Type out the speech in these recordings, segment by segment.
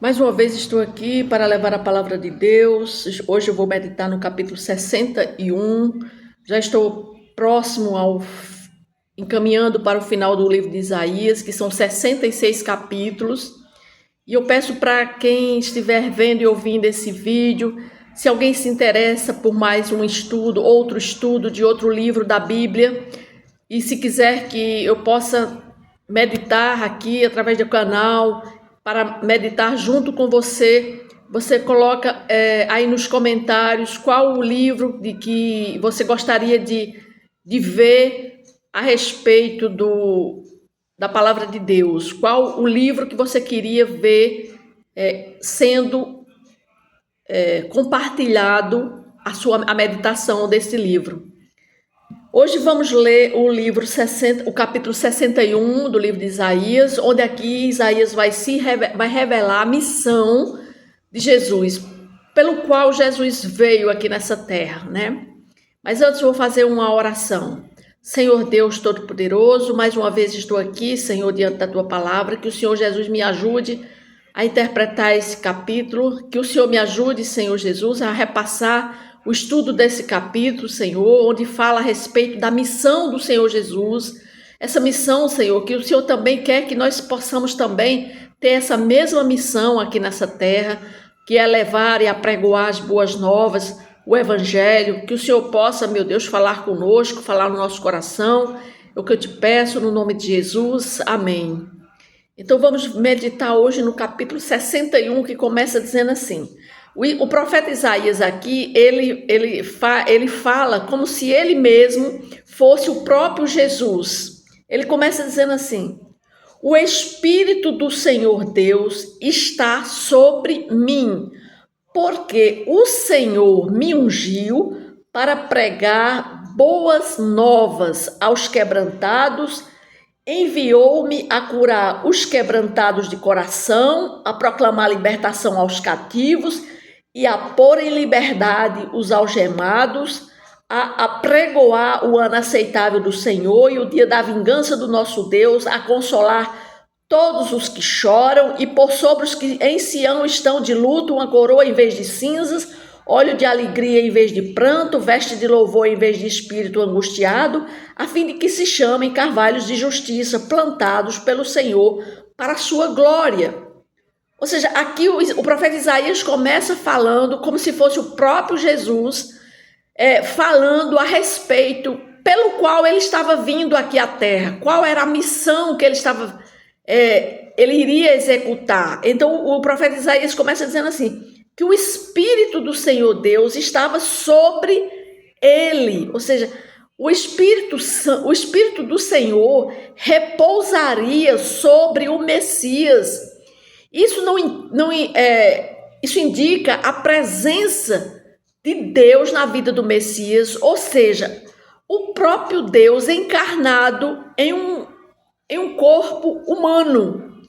Mais uma vez estou aqui para levar a palavra de Deus. Hoje eu vou meditar no capítulo 61. Já estou próximo encaminhando para o final do livro de Isaías, que são 66 capítulos. E eu peço para quem estiver vendo e ouvindo esse vídeo, se alguém se interessa por mais um estudo, outro estudo de outro livro da Bíblia, e se quiser que eu possa meditar aqui através do canal, para meditar junto com você, você coloca aí nos comentários qual o livro de que você gostaria de ver a respeito da palavra de Deus, qual o livro que você queria ver sendo compartilhado a meditação desse livro. Hoje vamos ler o capítulo 61 do livro de Isaías, onde aqui Isaías vai revelar a missão de Jesus, pelo qual Jesus veio aqui nessa terra, né? Mas antes eu vou fazer uma oração. Senhor Deus Todo-Poderoso, mais uma vez estou aqui, Senhor, diante da Tua palavra, que o Senhor Jesus me ajude a interpretar esse capítulo, que o Senhor me ajude, Senhor Jesus, a repassar o estudo desse capítulo, Senhor, onde fala a respeito da missão do Senhor Jesus. Essa missão, Senhor, que o Senhor também quer que nós possamos também ter essa mesma missão aqui nessa terra, que é levar e apregoar as boas novas, o Evangelho, que o Senhor possa, meu Deus, falar conosco, falar no nosso coração. É o que eu te peço no nome de Jesus. Amém. Então vamos meditar hoje no capítulo 61, que começa dizendo assim: o profeta Isaías aqui, ele fala como se ele mesmo fosse o próprio Jesus. Ele começa dizendo assim: o Espírito do Senhor Deus está sobre mim, porque o Senhor me ungiu para pregar boas novas aos quebrantados, enviou-me a curar os quebrantados de coração, a proclamar libertação aos cativos e a pôr em liberdade os algemados, a apregoar o ano aceitável do Senhor e o dia da vingança do nosso Deus, a consolar todos os que choram e pôr sobre os que em Sião estão de luto uma coroa em vez de cinzas, óleo de alegria em vez de pranto, veste de louvor em vez de espírito angustiado, a fim de que se chamem carvalhos de justiça plantados pelo Senhor para a sua glória. Ou seja, aqui o profeta Isaías começa falando como se fosse o próprio Jesus, falando a respeito pelo qual ele estava vindo aqui à terra, qual era a missão que ele iria executar. Então o profeta Isaías começa dizendo assim, que o Espírito do Senhor Deus estava sobre ele, ou seja, o Espírito do Senhor repousaria sobre o Messias. Isso indica a presença de Deus na vida do Messias, ou seja, o próprio Deus encarnado em um corpo humano.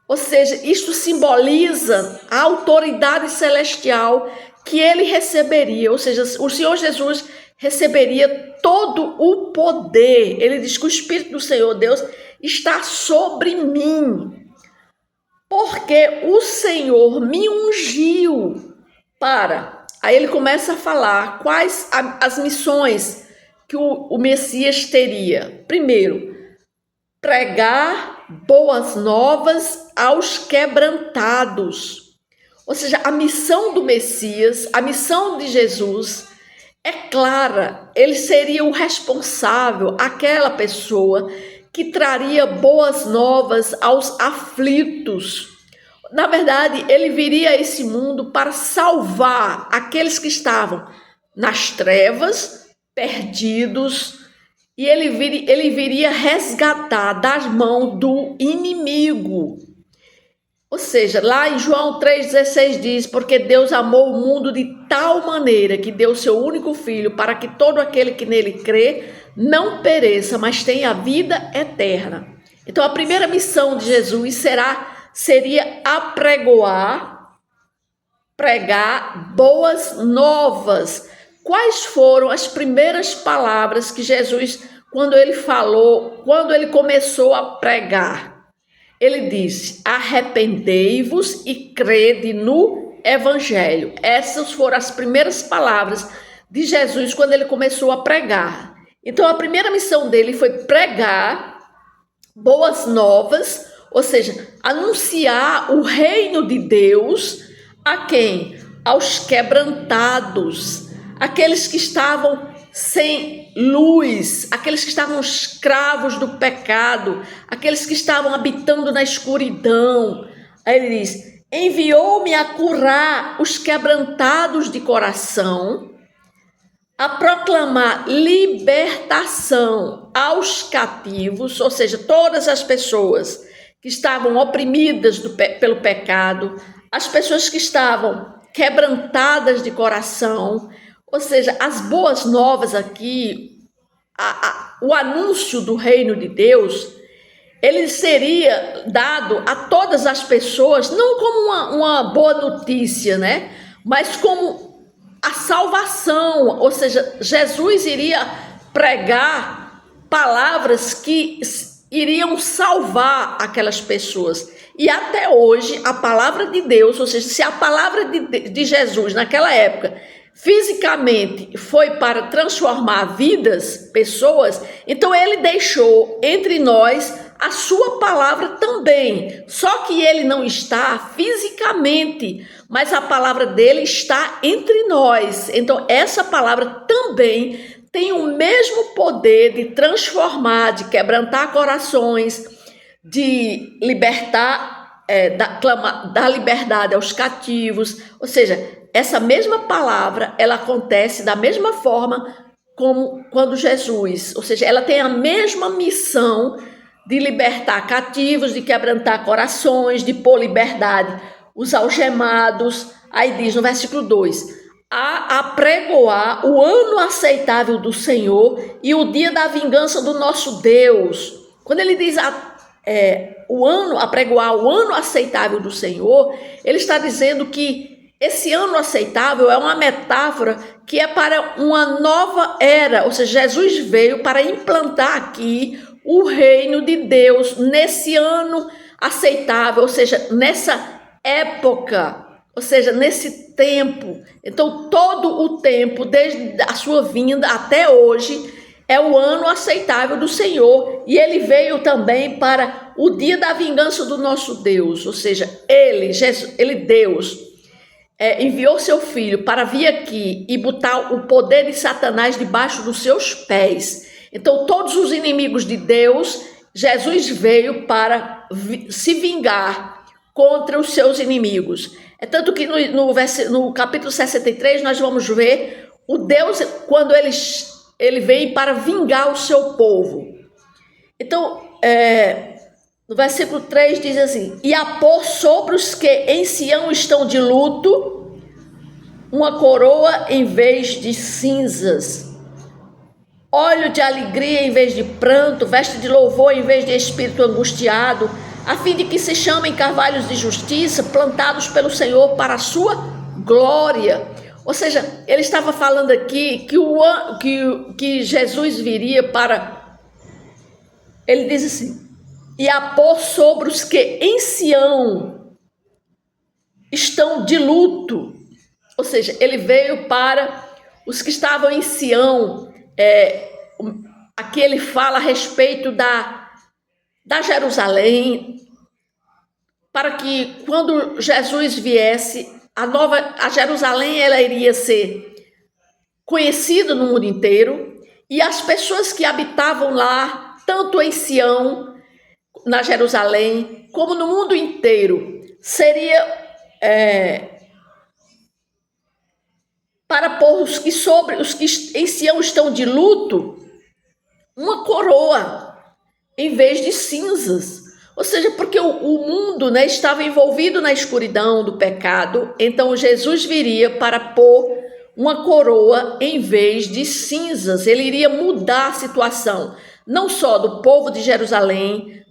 Ou seja, isto simboliza a autoridade celestial que ele receberia. Ou seja, o Senhor Jesus receberia todo o poder. Ele diz que o Espírito do Senhor Deus está sobre mim, porque o Senhor me ungiu para... Aí ele começa a falar quais as missões que o Messias teria. Primeiro, pregar boas novas aos quebrantados. Ou seja, a missão do Messias, a missão de Jesus é clara. Ele seria o responsável, aquela pessoa que traria boas novas aos aflitos. Na verdade, ele viria a esse mundo para salvar aqueles que estavam nas trevas, perdidos, e ele viria resgatar das mãos do inimigo. Ou seja, lá em João 3,16 diz, porque Deus amou o mundo de tal maneira que deu seu único filho para que todo aquele que nele crê não pereça, mas tenha a vida eterna. Então a primeira missão de Jesus seria pregar boas novas. Quais foram as primeiras palavras que Jesus, quando ele começou a pregar? ele disse: arrependei-vos e crede no Evangelho. Essas foram as primeiras palavras de Jesus quando ele começou a pregar. Então, a primeira missão dele foi pregar boas novas, ou seja, anunciar o reino de Deus a quem? Aos quebrantados, aqueles que estavam sem luz, aqueles que estavam escravos do pecado, aqueles que estavam habitando na escuridão. Aí ele diz: enviou-me a curar os quebrantados de coração, a proclamar libertação aos cativos, ou seja, todas as pessoas que estavam oprimidas pelo pecado, as pessoas que estavam quebrantadas de coração, ou seja, as boas novas aqui, o anúncio do reino de Deus, ele seria dado a todas as pessoas, não como uma boa notícia, né? Mas como a salvação, ou seja, Jesus iria pregar palavras que iriam salvar aquelas pessoas. E até hoje, a palavra de Deus, ou seja, se a palavra de Jesus naquela época fisicamente foi para transformar vidas, pessoas, então ele deixou entre nós a sua palavra também, só que ele não está fisicamente, mas a palavra dele está entre nós. Então essa palavra também tem o mesmo poder de transformar, de quebrantar corações, de libertar, dar liberdade aos cativos. Ou seja, essa mesma palavra, ela acontece da mesma forma como quando Jesus, ou seja, ela tem a mesma missão de libertar cativos, de quebrantar corações, de pôr liberdade os algemados. Aí diz no versículo 2: a apregoar o ano aceitável do Senhor e o dia da vingança do nosso Deus. Quando ele diz apregoar o ano aceitável do Senhor, ele está dizendo que esse ano aceitável é uma metáfora que é para uma nova era, ou seja, Jesus veio para implantar aqui o reino de Deus nesse ano aceitável, ou seja, nessa época, ou seja, nesse tempo. Então, todo o tempo, desde a sua vinda até hoje, é o ano aceitável do Senhor. E ele veio também para o dia da vingança do nosso Deus, ou seja, Deus, enviou seu filho para vir aqui e botar o poder de Satanás debaixo dos seus pés. Então, todos os inimigos de Deus, Jesus veio para se vingar contra os seus inimigos. É tanto que no capítulo 63 nós vamos ver o Deus quando ele vem para vingar o seu povo. Então, no versículo 3 diz assim: e a pôr sobre os que em Sião estão de luto uma coroa em vez de cinzas, óleo de alegria em vez de pranto, veste de louvor em vez de espírito angustiado, a fim de que se chamem carvalhos de justiça, plantados pelo Senhor para a sua glória. Ou seja, ele estava falando aqui que Jesus viria para... Ele diz assim: e a pôr sobre os que em Sião estão de luto. Ou seja, ele veio para os que estavam em Sião. Aqui ele fala a respeito da Jerusalém, para que quando Jesus viesse, a Jerusalém ela iria ser conhecida no mundo inteiro, e as pessoas que habitavam lá, tanto em Sião, na Jerusalém, como no mundo inteiro, seria para pôr os que em Sião estão de luto uma coroa em vez de cinzas. Ou seja, porque o mundo, né, estava envolvido na escuridão do pecado, então Jesus viria para pôr uma coroa em vez de cinzas. Ele iria mudar a situação, não só do povo de Jerusalém,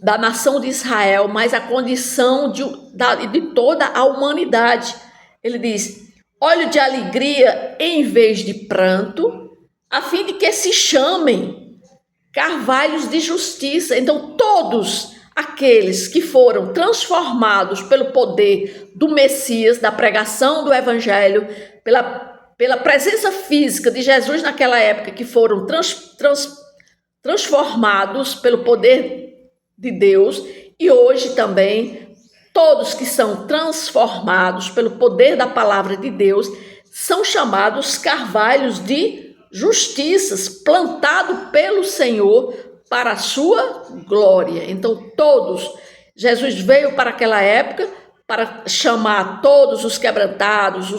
da nação de Israel, mas a condição de toda a humanidade. Ele diz: óleo de alegria em vez de pranto, a fim de que se chamem carvalhos de justiça. Então todos aqueles que foram transformados pelo poder do Messias, da pregação do Evangelho, pela presença física de Jesus naquela época, que foram transformados pelo poder de Deus, e hoje também todos que são transformados pelo poder da palavra de Deus são chamados carvalhos de justiças, plantado pelo Senhor para a sua glória. Então todos, Jesus veio para aquela época para chamar todos os quebrantados,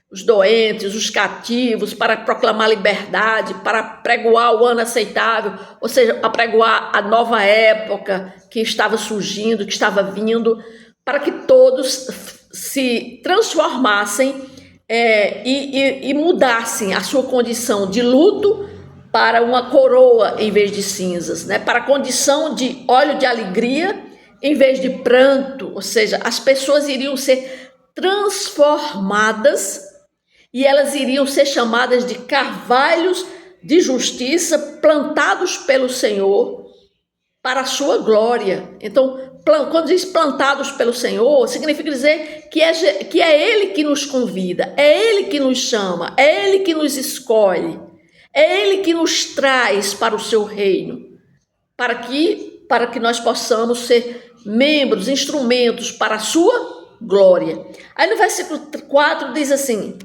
os doentes, os cativos, para proclamar liberdade, para pregoar o ano aceitável, ou seja, para pregoar a nova época que estava surgindo, que estava vindo, para que todos se transformassem e mudassem a sua condição de luto para uma coroa em vez de cinzas, né? Para a condição de óleo de alegria em vez de pranto, ou seja, as pessoas iriam ser transformadas e elas iriam ser chamadas de carvalhos de justiça plantados pelo Senhor para a sua glória. Então, quando diz plantados pelo Senhor, significa dizer que é Ele que nos convida, é Ele que nos chama, é Ele que nos escolhe, é Ele que nos traz para o seu reino, para que nós possamos ser membros, instrumentos para a sua glória. Aí no versículo 4 diz assim: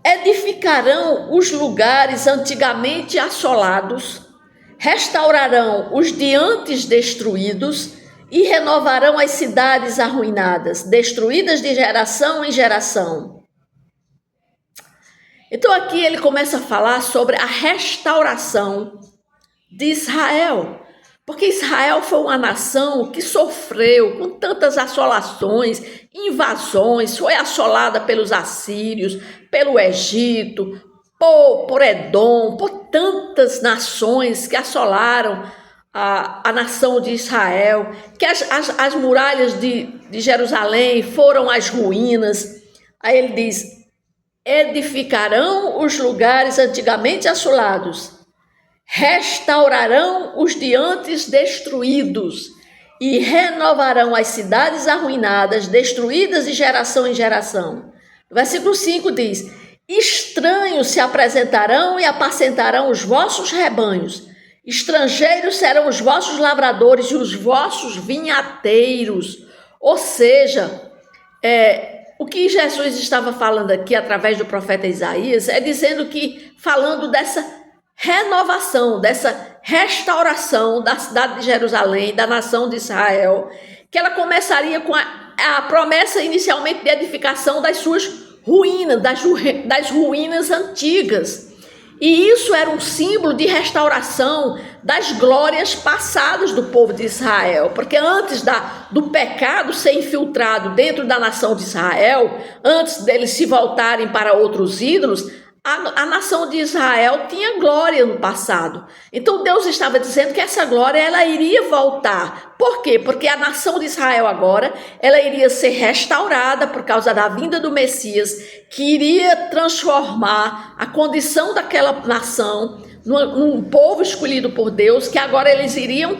edificarão os lugares antigamente assolados, restaurarão os de antes destruídos e renovarão as cidades arruinadas, destruídas de geração em geração. Então aqui ele começa a falar sobre a restauração de Israel, porque Israel foi uma nação que sofreu com tantas assolações, invasões, foi assolada pelos assírios, pelo Egito, por Edom, por tantas nações que assolaram a nação de Israel, que as muralhas de Jerusalém foram as ruínas. Aí ele diz: edificarão os lugares antigamente assolados, restaurarão os de antes destruídos e renovarão as cidades arruinadas, destruídas de geração em geração. No versículo 5 diz: estranhos se apresentarão e apacentarão os vossos rebanhos, estrangeiros serão os vossos lavradores e os vossos vinhateiros. Ou seja, o que Jesus estava falando aqui através do profeta Isaías é dizendo que, falando dessa renovação, dessa restauração da cidade de Jerusalém, da nação de Israel, que ela começaria com a promessa inicialmente de edificação das suas ruínas, das ruínas antigas. E isso era um símbolo de restauração das glórias passadas do povo de Israel, porque antes do pecado ser infiltrado dentro da nação de Israel, antes deles se voltarem para outros ídolos, a nação de Israel tinha glória no passado. Então Deus estava dizendo que essa glória ela iria voltar. Por quê? Porque a nação de Israel agora ela iria ser restaurada por causa da vinda do Messias, que iria transformar a condição daquela nação num povo escolhido por Deus, que agora eles iriam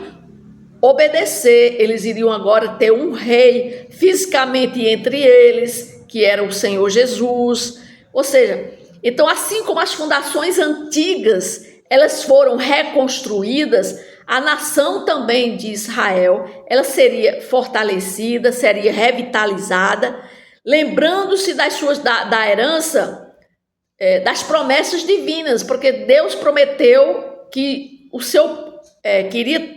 obedecer, eles iriam agora ter um rei fisicamente entre eles, que era o Senhor Jesus. Ou seja, então, assim como as fundações antigas, elas foram reconstruídas, a nação também de Israel, ela seria fortalecida, seria revitalizada, lembrando-se da herança, das promessas divinas, porque Deus prometeu que queria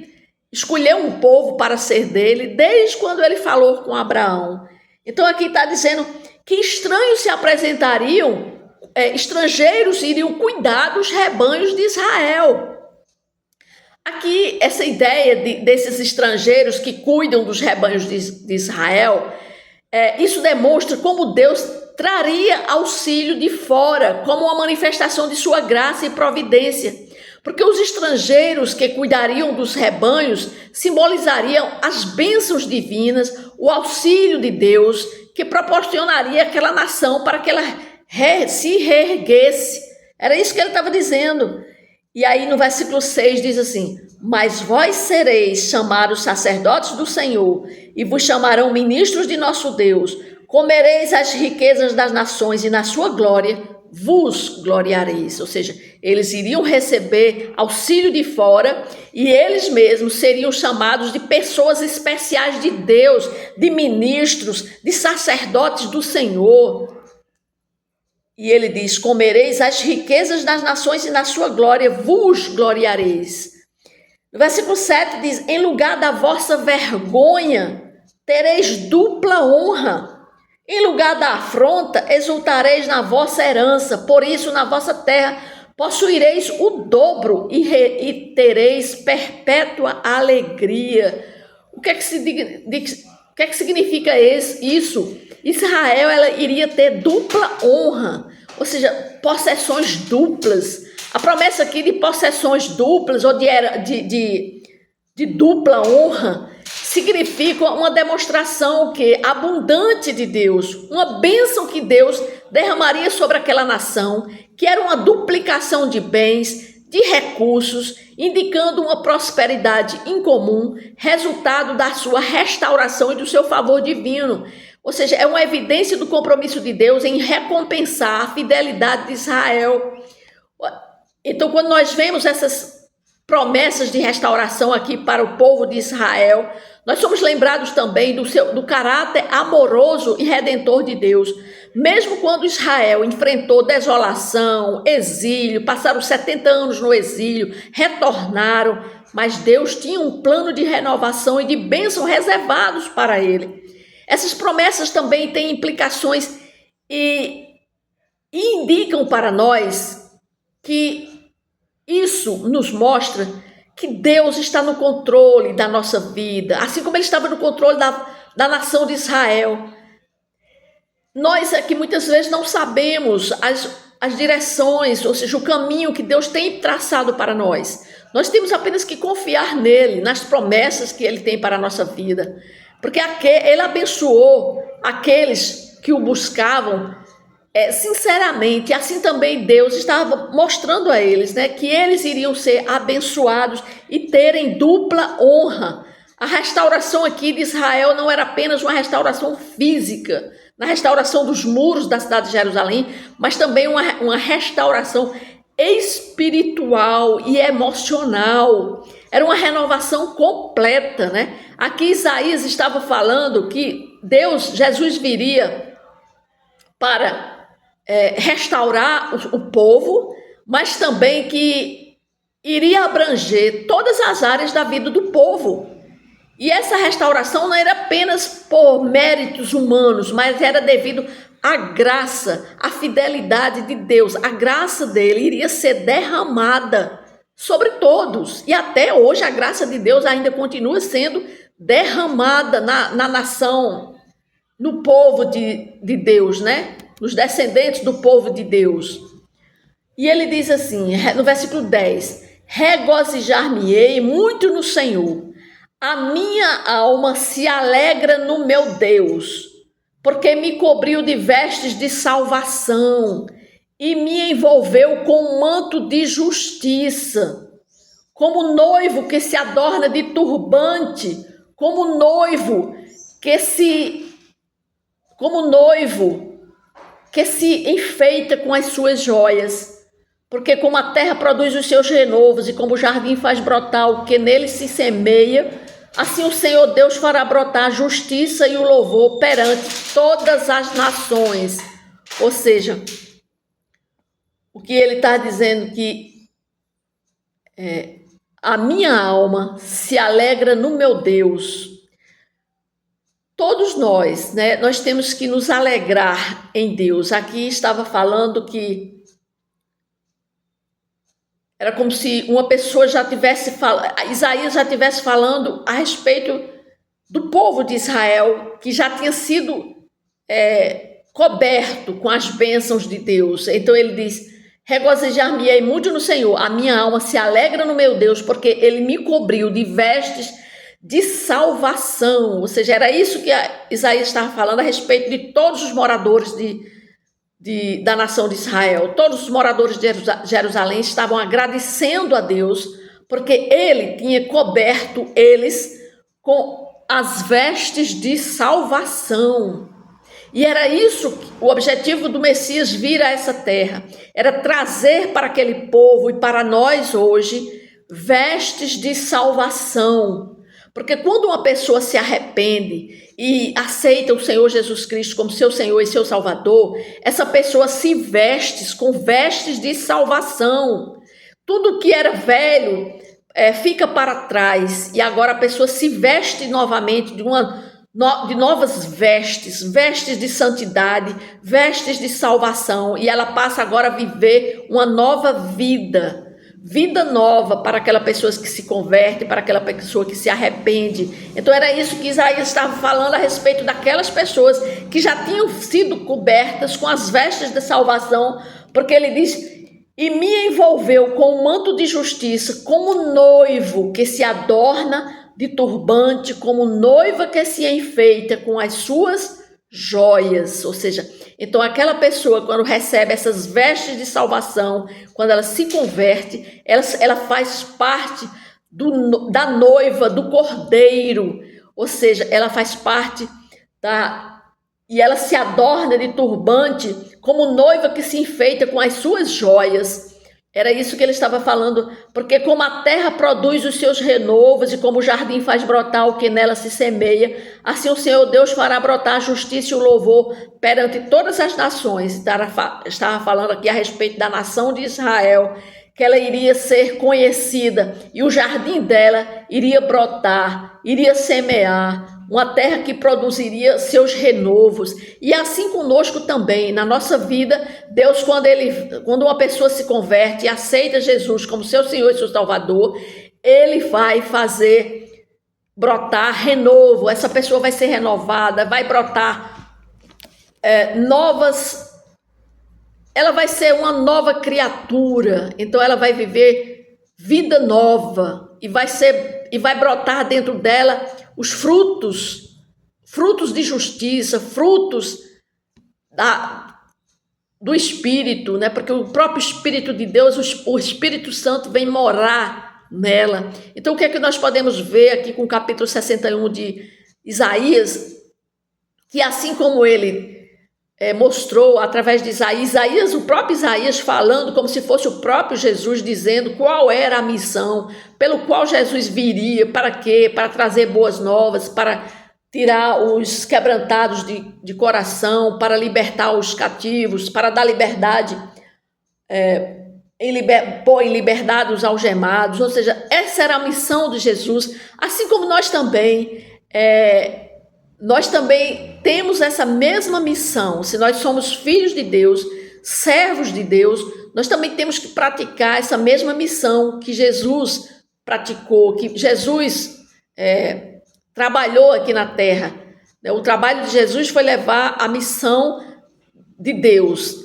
escolher um povo para ser dele, desde quando ele falou com Abraão. Então, aqui está dizendo que estranhos se apresentariam, estrangeiros iriam cuidar dos rebanhos de Israel. Aqui, essa ideia desses estrangeiros que cuidam dos rebanhos de Israel, isso demonstra como Deus traria auxílio de fora, como uma manifestação de sua graça e providência. Porque os estrangeiros que cuidariam dos rebanhos simbolizariam as bênçãos divinas, o auxílio de Deus, que proporcionaria àquela nação para que ela se reerguesse. Era isso que ele estava dizendo. E aí no versículo 6 diz assim: mas vós sereis chamados sacerdotes do Senhor, e vos chamarão ministros de nosso Deus. Comereis as riquezas das nações, e na sua glória vos gloriareis. Ou seja, eles iriam receber auxílio de fora, e eles mesmos seriam chamados de pessoas especiais de Deus, de ministros, de sacerdotes do Senhor. E ele diz: comereis as riquezas das nações, e na sua glória vos gloriareis. No versículo 7 diz: em lugar da vossa vergonha, tereis dupla honra. Em lugar da afronta, exultareis na vossa herança. Por isso, na vossa terra, possuireis o dobro e tereis perpétua alegria. O que é que significa isso? Israel, ela iria ter dupla honra, ou seja, possessões duplas. A promessa aqui de possessões duplas ou de dupla honra significa uma demonstração abundante de Deus, uma bênção que Deus derramaria sobre aquela nação, que era uma duplicação de bens, de recursos, indicando uma prosperidade incomum, resultado da sua restauração e do seu favor divino. Ou seja, é uma evidência do compromisso de Deus em recompensar a fidelidade de Israel. Então, quando nós vemos essas promessas de restauração aqui para o povo de Israel, nós somos lembrados também do caráter amoroso e redentor de Deus. Mesmo quando Israel enfrentou desolação, exílio, passaram 70 anos no exílio, retornaram, mas Deus tinha um plano de renovação e de bênção reservados para ele. Essas promessas também têm implicações e indicam para nós que isso nos mostra que Deus está no controle da nossa vida, assim como Ele estava no controle da nação de Israel. Nós aqui muitas vezes não sabemos as direções, ou seja, o caminho que Deus tem traçado para nós. Nós temos apenas que confiar nele, nas promessas que Ele tem para a nossa vida. Porque Ele abençoou aqueles que o buscavam sinceramente. Assim também Deus estava mostrando a eles, que eles iriam ser abençoados e terem dupla honra. A restauração aqui de Israel não era apenas uma restauração física, na restauração dos muros da cidade de Jerusalém, mas também uma restauração espiritual e emocional. Era uma renovação completa, Aqui Isaías estava falando que Jesus viria para restaurar o povo, mas também que iria abranger todas as áreas da vida do povo. E essa restauração não era apenas por méritos humanos, mas era devido à graça, à fidelidade de Deus. A graça dele iria ser derramada sobre todos. E até hoje a graça de Deus ainda continua sendo derramada na nação, no povo de Deus, nos descendentes do povo de Deus. E ele diz assim, no versículo 10, regozijar-me-ei muito no Senhor, a minha alma se alegra no meu Deus, porque me cobriu de vestes de salvação e me envolveu com um manto de justiça, como noivo que se adorna de turbante, como noivo que se enfeita com as suas joias. Porque como a terra produz os seus renovos e como o jardim faz brotar o que nele se semeia, assim o Senhor Deus fará brotar a justiça e o louvor perante todas as nações. Ou seja, o que ele está dizendo que a minha alma se alegra no meu Deus. Todos nós, nós temos que nos alegrar em Deus. Aqui estava falando que era como se uma pessoa Isaías já estivesse falando a respeito do povo de Israel, que já tinha sido coberto com as bênçãos de Deus. Então ele diz, regozijar-me-ei muito no Senhor, a minha alma se alegra no meu Deus, porque ele me cobriu de vestes de salvação. Ou seja, era isso que Isaías estava falando a respeito de todos os moradores da nação de Israel. Todos os moradores de Jerusalém estavam agradecendo a Deus, porque ele tinha coberto eles com as vestes de salvação. E era isso, o objetivo do Messias vir a essa terra, era trazer para aquele povo e para nós hoje vestes de salvação. Porque quando uma pessoa se arrepende e aceita o Senhor Jesus Cristo como seu Senhor e seu Salvador, essa pessoa se veste com vestes de salvação. Tudo que era velho fica para trás e agora a pessoa se veste novamente de novas vestes, vestes de santidade, vestes de salvação, e ela passa agora a viver uma nova vida nova para aquela pessoa que se converte, para aquela pessoa que se arrepende. Então era isso que Isaías estava falando a respeito daquelas pessoas que já tinham sido cobertas com as vestes de salvação, porque ele diz: e me envolveu com um manto de justiça, como noivo que se adorna de turbante, como noiva que se enfeita com as suas joias. Ou seja, então aquela pessoa, quando recebe essas vestes de salvação, quando ela se converte, ela faz parte da noiva, do cordeiro. Ou seja, ela faz parte e ela se adorna de turbante, como noiva que se enfeita com as suas joias. Era isso que ele estava falando, porque como a terra produz os seus renovos e como o jardim faz brotar o que nela se semeia, assim o Senhor Deus fará brotar a justiça e o louvor perante todas as nações. Estava falando aqui a respeito da nação de Israel, que ela iria ser conhecida e o jardim dela iria brotar, iria semear, uma terra que produziria seus renovos. E assim conosco também, na nossa vida, Deus, quando uma pessoa se converte e aceita Jesus como seu Senhor e seu Salvador, ele vai fazer brotar renovo. Essa pessoa vai ser renovada, vai brotar ela vai ser uma nova criatura. Então ela vai viver vida nova e vai brotar dentro dela os frutos de justiça, frutos do Espírito, né? Porque o próprio Espírito de Deus, o Espírito Santo vem morar nela. Então o que é que nós podemos ver aqui com o capítulo 61 de Isaías? Que assim como ele mostrou através de Isaías, o próprio Isaías falando como se fosse o próprio Jesus, dizendo qual era a missão pelo qual Jesus viria, para quê? Para trazer boas novas, para tirar os quebrantados de coração, para libertar os cativos, para dar liberdade, pôr em liberdade os algemados. Ou seja, essa era a missão de Jesus, assim como nós também temos essa mesma missão. Se nós somos filhos de Deus, servos de Deus, nós também temos que praticar essa mesma missão que Jesus praticou, que Jesus trabalhou aqui na terra. O trabalho de Jesus foi levar a missão de Deus,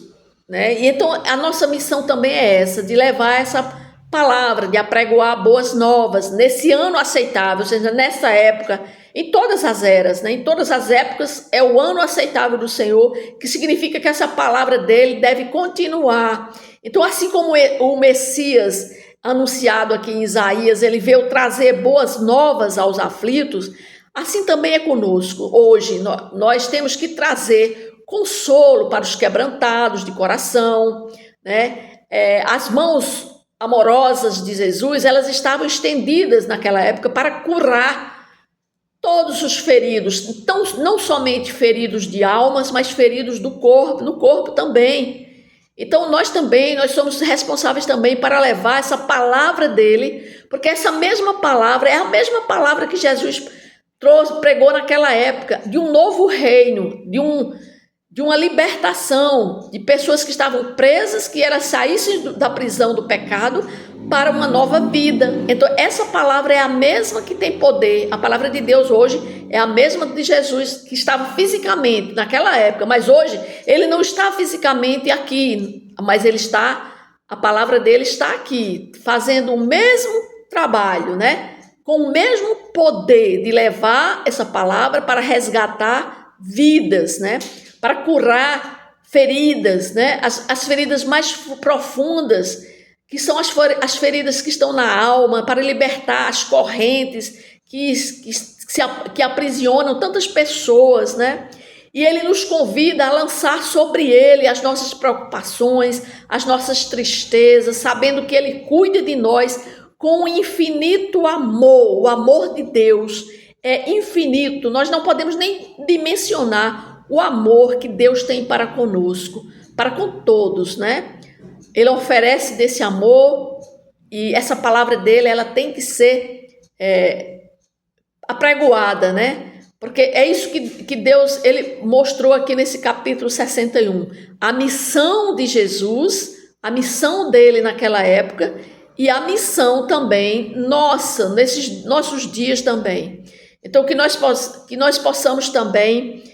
né? E então a nossa missão também é essa, de levar essa palavra, de apregoar boas novas nesse ano aceitável, ou seja, nessa época, em todas as eras, né? Em todas as épocas é o ano aceitável do Senhor, que significa que essa palavra dele deve continuar. Então, assim como o Messias anunciado aqui em Isaías, ele veio trazer boas novas aos aflitos, assim também é conosco. Hoje nós temos que trazer consolo para os quebrantados de coração, né? As mãos amorosas de Jesus, elas estavam estendidas naquela época para curar todos os feridos, então, não somente feridos de almas, mas feridos do corpo também. Então nós somos responsáveis também para levar essa palavra dele, porque essa mesma palavra é a mesma palavra que Jesus pregou naquela época, de um novo reino, de uma libertação de pessoas que estavam presas, que elas saíssem da prisão do pecado para uma nova vida. Então essa palavra é a mesma que tem poder. A palavra de Deus hoje é a mesma de Jesus, que estava fisicamente naquela época, mas hoje ele não está fisicamente aqui, mas a palavra dele está aqui, fazendo o mesmo trabalho, né? Com o mesmo poder de levar essa palavra para resgatar vidas, né? Para curar feridas, né? As feridas mais profundas, que são as feridas que estão na alma, para libertar as correntes que aprisionam tantas pessoas, né? E ele nos convida a lançar sobre ele as nossas preocupações, as nossas tristezas, sabendo que ele cuida de nós com infinito amor. O amor de Deus é infinito. Nós não podemos nem dimensionar o amor que Deus tem para conosco, para com todos, né? Ele oferece desse amor e essa palavra dele, ela tem que ser apregoada, né? Porque é isso que Deus ele mostrou aqui nesse capítulo 61. A missão de Jesus, a missão dele naquela época e a missão também nossa, nesses nossos dias também. Então, que nós possamos também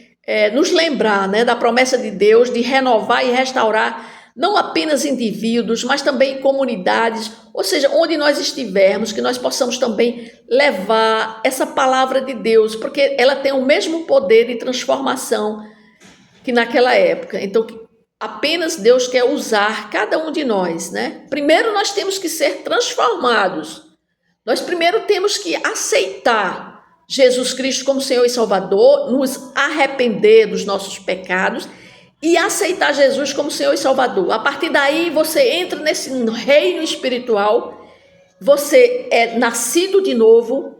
nos lembrar, né, da promessa de Deus de renovar e restaurar não apenas indivíduos, mas também comunidades, ou seja, onde nós estivermos, que nós possamos também levar essa palavra de Deus, porque ela tem o mesmo poder de transformação que naquela época. Então, apenas Deus quer usar cada um de nós, né? Primeiro nós temos que ser transformados. Nós primeiro temos que aceitar Jesus Cristo como Senhor e Salvador, nos arrepender dos nossos pecados e aceitar Jesus como Senhor e Salvador. A partir daí você entra nesse reino espiritual, você é nascido de novo,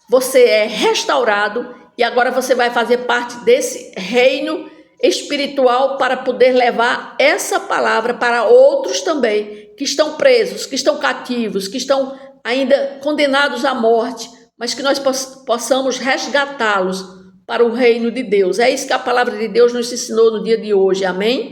você é restaurado e agora você vai fazer parte desse reino espiritual para poder levar essa palavra para outros também que estão presos, que estão cativos, que estão ainda condenados à morte, mas que nós possamos resgatá-los para o reino de Deus. É isso que a palavra de Deus nos ensinou no dia de hoje. Amém?